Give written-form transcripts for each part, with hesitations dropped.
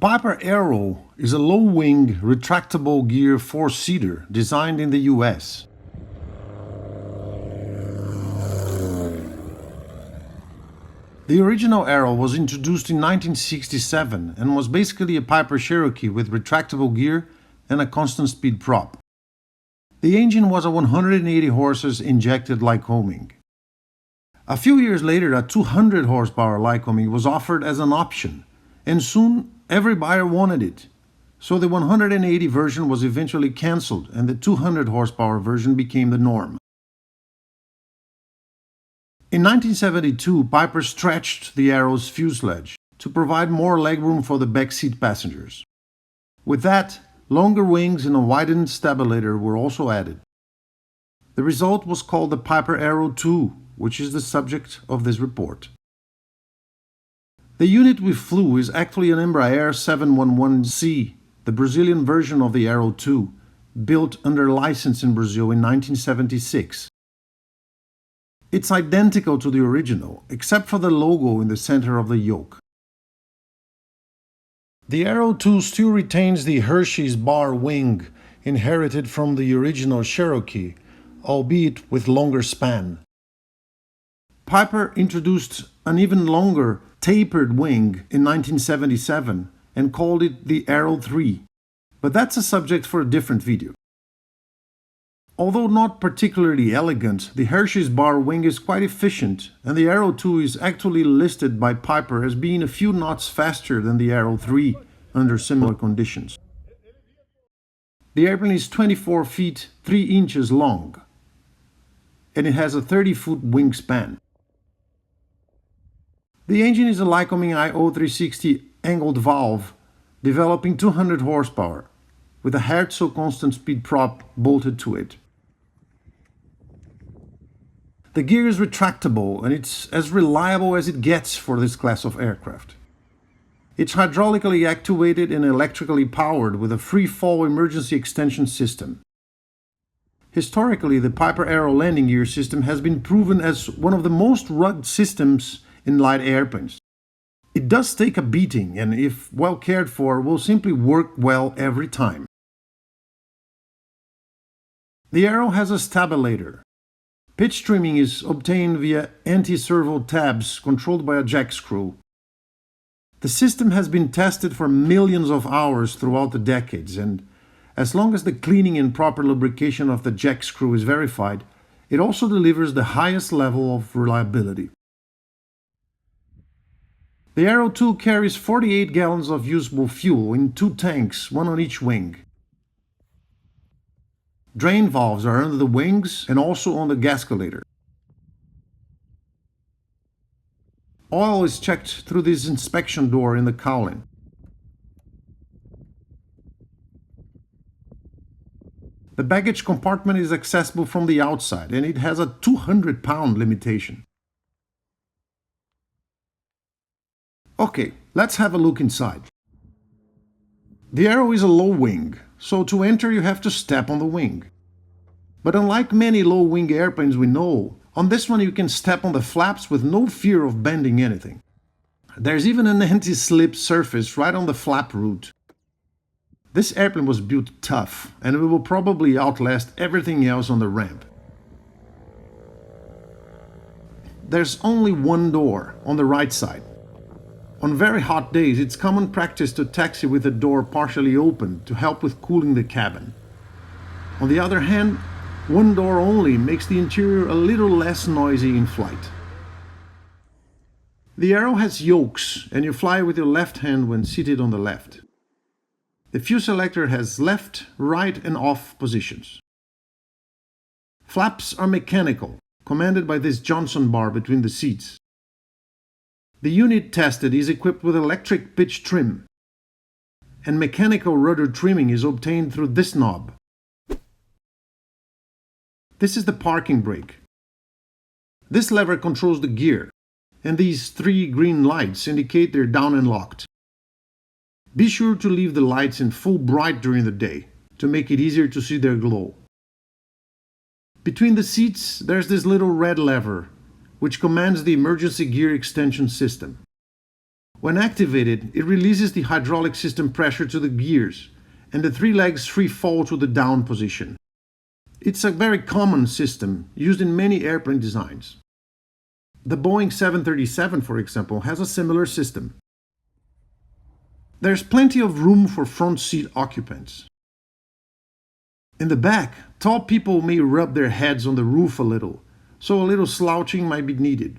Piper Arrow is a low-wing, retractable gear four-seater designed in the US. The original Arrow was introduced in 1967 and was basically a Piper Cherokee with retractable gear and a constant-speed prop. The engine was a 180 horses injected Lycoming. A few years later, a 200 horsepower Lycoming was offered as an option, and soon every buyer wanted it. So the 180 version was eventually cancelled and the 200 horsepower version became the norm. In 1972, Piper stretched the Arrow's fuselage to provide more legroom for the backseat passengers. With that, longer wings and a widened stabilator were also added. The result was called the Piper Arrow II, which is the subject of this report. The unit we flew is actually an Embraer 711C, the Brazilian version of the Arrow II, built under license in Brazil in 1976. It's identical to the original, except for the logo in the center of the yoke. The Arrow II still retains the Hershey's bar wing, inherited from the original Cherokee, albeit with longer span. Piper introduced an even longer, tapered wing in 1977 and called it the Arrow III, but that's a subject for a different video. Although not particularly elegant, the Hershey's bar wing is quite efficient, and the Arrow II is actually listed by Piper as being a few knots faster than the Arrow III under similar conditions. The airplane is 24 feet 3 inches long, and it has a 30-foot wingspan. The engine is a Lycoming IO360 angled valve, developing 200 horsepower, with a Herzog constant speed prop bolted to it. The gear is retractable and it's as reliable as it gets for this class of aircraft. It's hydraulically actuated and electrically powered with a free-fall emergency extension system. Historically, the Piper Arrow landing gear system has been proven as one of the most rugged systems in light airplanes. It does take a beating and, if well cared for, will simply work well every time. The Arrow has a stabilator. Pitch trimming is obtained via anti-servo tabs controlled by a jack screw. The system has been tested for millions of hours throughout the decades, and as long as the cleaning and proper lubrication of the jack screw is verified, it also delivers the highest level of reliability. The Arrow II carries 48 gallons of usable fuel in 2 tanks, one on each wing. Drain valves are under the wings and also on the gasculator. Oil is checked through this inspection door in the cowling. The baggage compartment is accessible from the outside and it has a 200-pound limitation. Okay, let's have a look inside. The Arrow is a low wing, so to enter you have to step on the wing. But unlike many low-wing airplanes we know, on this one you can step on the flaps with no fear of bending anything. There's even an anti-slip surface right on the flap root. This airplane was built tough, and it will probably outlast everything else on the ramp. There's only one door, on the right side. On very hot days, it's common practice to taxi with the door partially open to help with cooling the cabin. On the other hand, one door only makes the interior a little less noisy in flight. The Arrow has yokes, and you fly with your left hand when seated on the left. The fuel selector has left, right, and off positions. Flaps are mechanical, commanded by this Johnson bar between the seats. The unit tested is equipped with electric pitch trim, and mechanical rudder trimming is obtained through this knob. This is the parking brake. This lever controls the gear, and these 3 green lights indicate they're down and locked. Be sure to leave the lights in full bright during the day to make it easier to see their glow. Between the seats, there's this little red lever, which commands the emergency gear extension system. When activated, it releases the hydraulic system pressure to the gears, and the three legs free fall to the down position. It's a very common system used in many airplane designs. The Boeing 737, for example, has a similar system. There's plenty of room for front seat occupants. In the back, tall people may rub their heads on the roof a little, so a little slouching might be needed.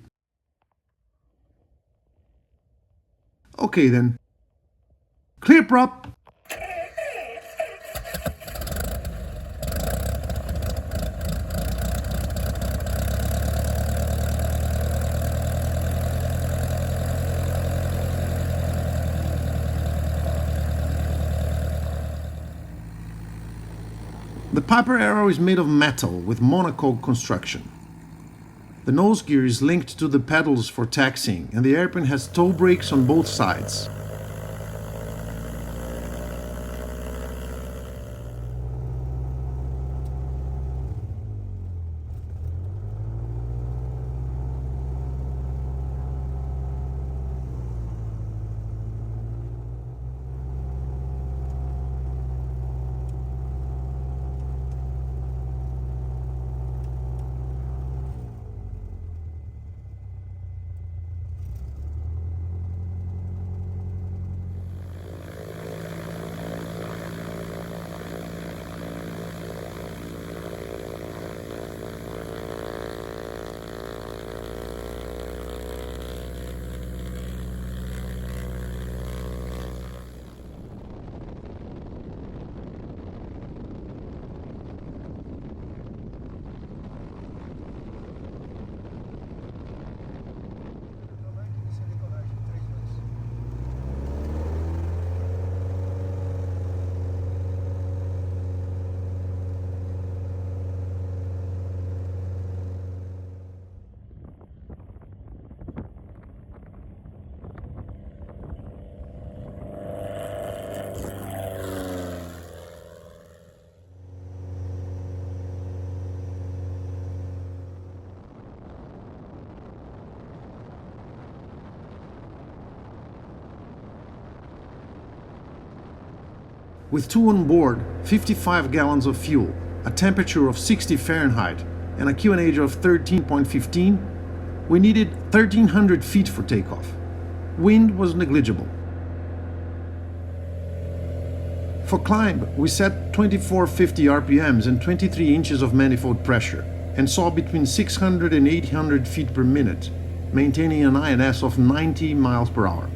Okay then. Clear prop! The Piper Arrow is made of metal with monocoque construction. The nose gear is linked to the pedals for taxiing, and the airplane has toe brakes on both sides. With two on board, 55 gallons of fuel, a temperature of 60 Fahrenheit, and a QNH of 13.15, we needed 1,300 feet for takeoff. Wind was negligible. For climb, we set 2450 RPMs and 23 inches of manifold pressure, and saw between 600 and 800 feet per minute, maintaining an INS of 90 miles per hour.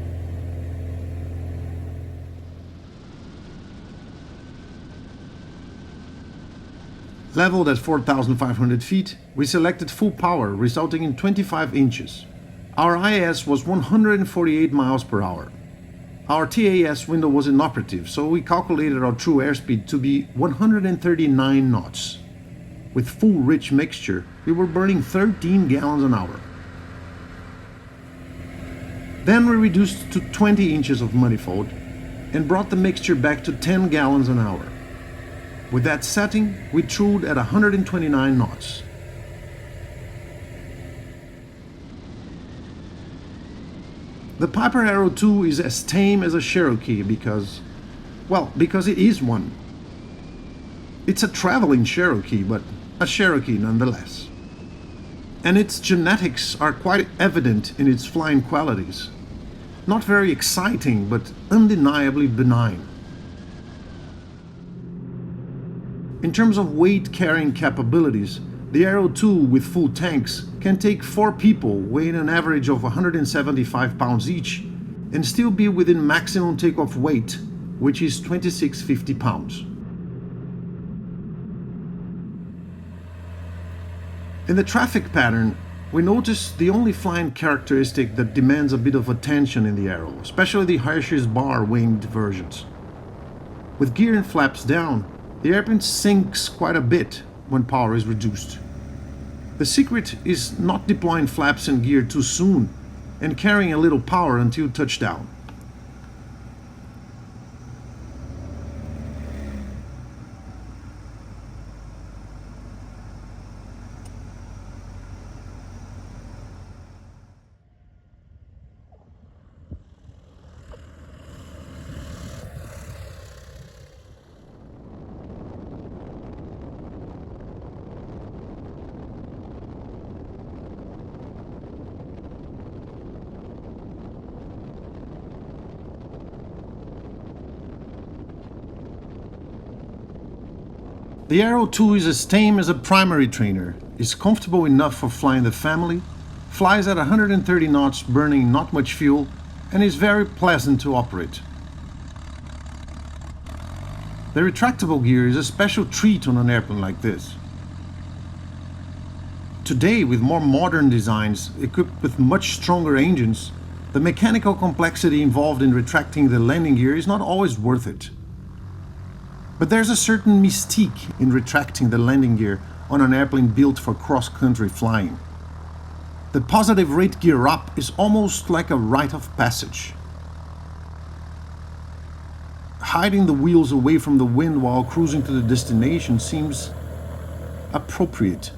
Leveled at 4,500 feet, we selected full power, resulting in 25 inches. Our IAS was 148 miles per hour. Our TAS window was inoperative, so we calculated our true airspeed to be 139 knots. With full rich mixture, we were burning 13 gallons an hour. Then we reduced to 20 inches of manifold and brought the mixture back to 10 gallons an hour. With that setting, we trued at 129 knots. The Piper Arrow 2 is as tame as a Cherokee because it is one. It's a traveling Cherokee, but a Cherokee nonetheless. And its genetics are quite evident in its flying qualities. Not very exciting, but undeniably benign. In terms of weight carrying capabilities, the Arrow 2 with full tanks can take 4 people weighing an average of 175 pounds each and still be within maximum takeoff weight, which is 2650 pounds. In the traffic pattern, we notice the only flying characteristic that demands a bit of attention in the Arrow, especially the Hershey's bar winged versions. With gear and flaps down, the airplane sinks quite a bit when power is reduced. The secret is not deploying flaps and gear too soon and carrying a little power until touchdown. The Aero 2 is as tame as a primary trainer, is comfortable enough for flying the family, flies at 130 knots burning not much fuel, and is very pleasant to operate. The retractable gear is a special treat on an airplane like this. Today, with more modern designs equipped with much stronger engines, the mechanical complexity involved in retracting the landing gear is not always worth it. But there's a certain mystique in retracting the landing gear on an airplane built for cross-country flying. The positive rate gear up is almost like a rite of passage. Hiding the wheels away from the wind while cruising to the destination seems appropriate.